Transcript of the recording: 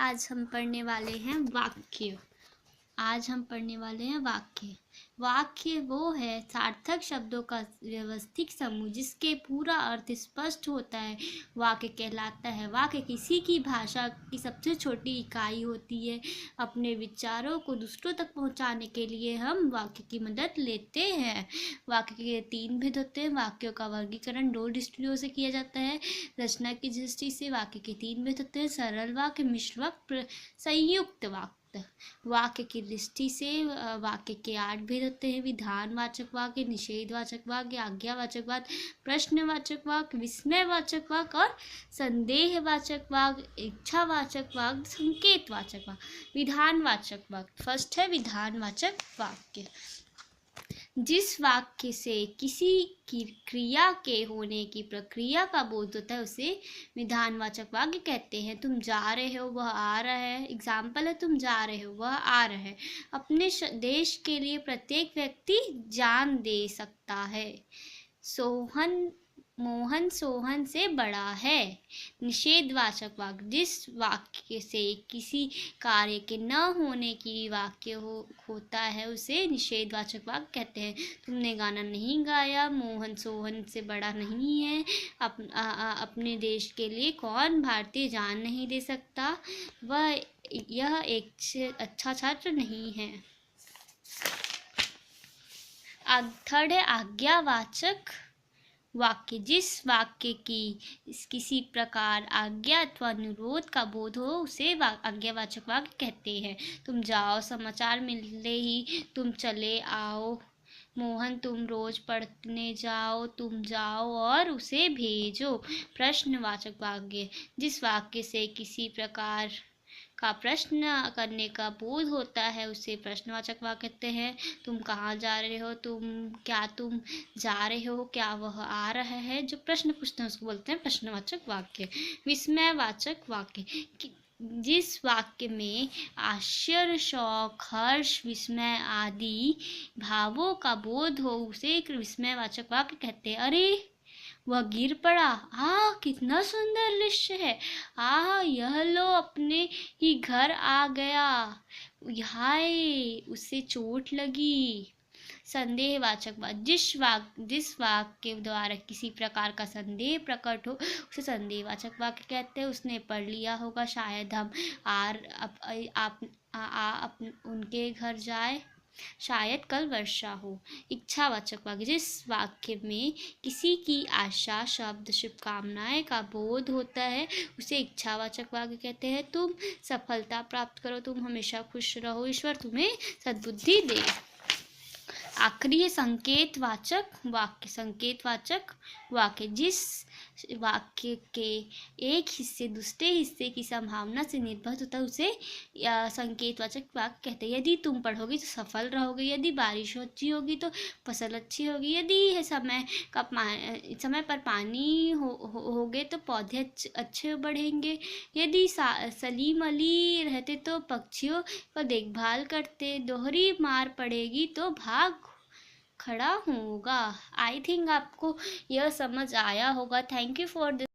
आज हम पढ़ने वाले हैं वाक्य। वाक्य वो है सार्थक शब्दों का व्यवस्थित समूह जिसके पूरा अर्थ स्पष्ट होता है, वाक्य कहलाता है। वाक्य किसी की भाषा की सबसे छोटी इकाई होती है। अपने विचारों को दूसरों तक पहुंचाने के लिए हम वाक्य की मदद लेते हैं। वाक्य के 3 भेद होते हैं। वाक्यों का वर्गीकरण 2 दृष्टियों से किया जाता है। रचना की दृष्टि से वाक्य के 3 भेद होते हैं: सरल वाक्य, मिश्र वाक्य, संयुक्त वाक्य। वाक्य की दृष्टि से वाक्य के 8 भेद होते हैं: विधानवाचक वाक्य, निषेधवाचक वाक्य, आज्ञावाचक वाक्य, प्रश्नवाचक वाक्य, विस्मयवाचक वाक्य और संदेहवाचक वाक्य, इच्छावाचक वाक्य, संकेतवाचक वाक्य। विधानवाचक वाक्य फर्स्ट है विधानवाचक वाक्य। जिस वाक्य से किसी की क्रिया के होने की प्रक्रिया का बोध होता है उसे विधानवाचक वाक्य कहते हैं। तुम जा रहे हो, वह आ रहा है। एग्जाम्पल है, तुम जा रहे हो, वह आ रहा है। अपने देश के लिए प्रत्येक व्यक्ति जान दे सकता है। मोहन सोहन से बड़ा है। निषेधवाचक वाक्य जिस वाक्य से किसी कार्य के न होने की वाक्य होता है उसे निषेधवाचक वाक्य कहते हैं। तुमने गाना नहीं गाया, मोहन सोहन से बड़ा नहीं है। अपने देश के लिए कौन भारतीय जान नहीं दे सकता, यह एक अच्छा छात्र नहीं है। थर्ड है आज्ञावाचक वाक्य। जिस वाक्य की किसी प्रकार आज्ञा अथवा अनुरोध का बोध हो उसे आज्ञावाचक वाक्य कहते हैं। तुम जाओ, समाचार मिलते ही तुम चले आओ। मोहन तुम रोज पढ़ने जाओ, तुम जाओ और उसे भेजो। प्रश्नवाचक वाक्य जिस वाक्य से किसी प्रकार का प्रश्न करने का बोध होता है उसे प्रश्नवाचक वाक्य कहते हैं। तुम कहाँ जा रहे हो, तुम जा रहे हो, क्या वह आ रहा है। जो प्रश्न पूछते हैं उसको बोलते हैं प्रश्नवाचक वाक्य। विस्मयवाचक वाक्य जिस वाक्य में आश्चर्य, शौक, हर्ष, विस्मय आदि भावों का बोध हो उसे एक विस्मयवाचक वाक्य कहते हैं। अरे वह गिर पड़ा, कितना सुंदर दृश्य है, यह लो अपने ही घर आ गया, हाय उसे चोट लगी। संदेहवाचक वाक्य जिस वाक्य के द्वारा किसी प्रकार का संदेह प्रकट हो उसे संदेहवाचक वाक्य कहते हैं। उसने पढ़ लिया होगा, शायद हम उनके घर जाए, शायद कल वर्षा हो। इच्छावाचक वाक्य जिस वाक्य में किसी की आशा, शब्द, शुभकामनाएं का बोध होता है उसे इच्छावाचक वाक्य कहते हैं। तुम सफलता प्राप्त करो, तुम हमेशा खुश रहो, ईश्वर तुम्हें सद्बुद्धि दे। आखिरी है संकेतवाचक वाक्य जिस वाक्य के एक हिस्से दूसरे हिस्से की संभावना से निर्भर होता है उसे संकेतवाचक वाक्य कहते हैं। यदि तुम पढ़ोगे तो सफल रहोगे, यदि बारिश अच्छी होगी तो फसल अच्छी होगी, यदि समय पर पानी होगे तो पौधे अच्छे बढ़ेंगे, यदि सलीम अली रहते तो पक्षियों का देखभाल करते, दोहरी मार पड़ेगी तो भाग खड़ा होगा। आई थिंक आपको यह समझ आया होगा। Thank you for this.